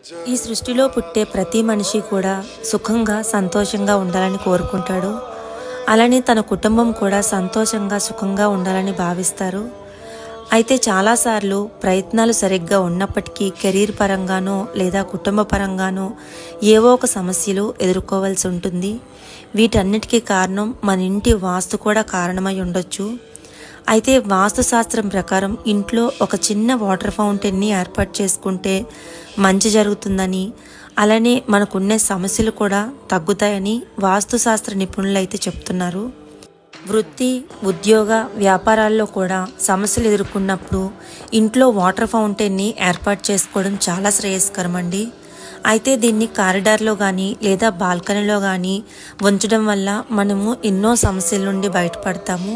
ఈ సృష్టిలో పుట్టే ప్రతి మనిషి కూడా సుఖంగా సంతోషంగా ఉండాలని కోరుకుంటాడు. అలానే తన కుటుంబం కూడా సంతోషంగా సుఖంగా ఉండాలని భావిస్తారు. అయితే చాలాసార్లు ప్రయత్నాలు సరిగ్గా ఉన్నప్పటికీ కెరీర్ పరంగానో లేదా కుటుంబ పరంగానో ఏవో ఒక సమస్యలు ఎదుర్కోవాల్సి ఉంటుంది. వీటన్నిటికీ కారణం మన ఇంటి వాస్తు కూడా కారణమై ఉండొచ్చు. అయితే వాస్తుశాస్త్రం ప్రకారం ఇంట్లో ఒక చిన్న వాటర్ ఫౌంటైన్ని ఏర్పాటు చేసుకుంటే మంచి జరుగుతుందని, అలానే మనకున్న సమస్యలు కూడా తగ్గుతాయని వాస్తుశాస్త్ర నిపుణులు అయితే చెప్తున్నారు. వృత్తి, ఉద్యోగ, వ్యాపారాల్లో కూడా సమస్యలు ఎదుర్కొన్నప్పుడు ఇంట్లో వాటర్ ఫౌంటైన్ని ఏర్పాటు చేసుకోవడం చాలా శ్రేయస్కరం అండి. అయితే దీన్ని కారిడార్లో కానీ లేదా బాల్కనీలో కానీ ఉంచడం వల్ల మనము ఎన్నో సమస్యల నుండి బయటపడతాము.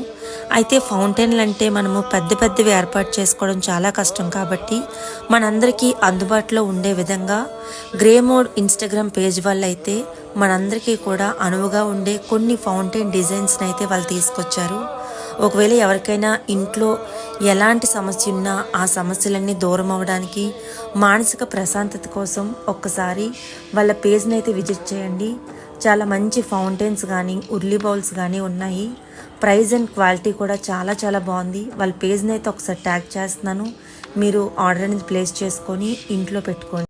అయితే ఫౌంటైన్లు అంటే మనము పెద్ద పెద్దవి ఏర్పాటు చేసుకోవడం చాలా కష్టం కాబట్టి మనందరికీ అందుబాటులో ఉండే విధంగా గ్రే మోడ్ ఇన్స్టాగ్రామ్ పేజ్ వల్ల అయితే మనందరికీ కూడా అనువుగా ఉండే కొన్ని ఫౌంటైన్ డిజైన్స్ని అయితే వాళ్ళు తీసుకొచ్చారు. ఒకవేళ ఎవరికైనా ఇంట్లో ఎలాంటి సమస్య ఉన్నా ఆ సమస్యలన్నీ దూరం అవ్వడానికి, మానసిక ప్రశాంతత కోసం ఒక్కసారి వాళ్ళ పేజ్ని అయితే విజిట్ చేయండి. చాలా మంచి ఫౌంటైన్స్ కానీ ఉర్లీ బౌల్స్ కానీ ఉన్నాయి. ప్రైస్ అండ్ క్వాలిటీ కూడా చాలా చాలా బాగుంది. వాళ్ళ పేజ్ని అయితే ఒకసారి ట్యాగ్ చేస్తున్నాను. మీరు ఆర్డర్ అనేది ప్లేస్ చేసుకొని ఇంట్లో పెట్టుకోండి.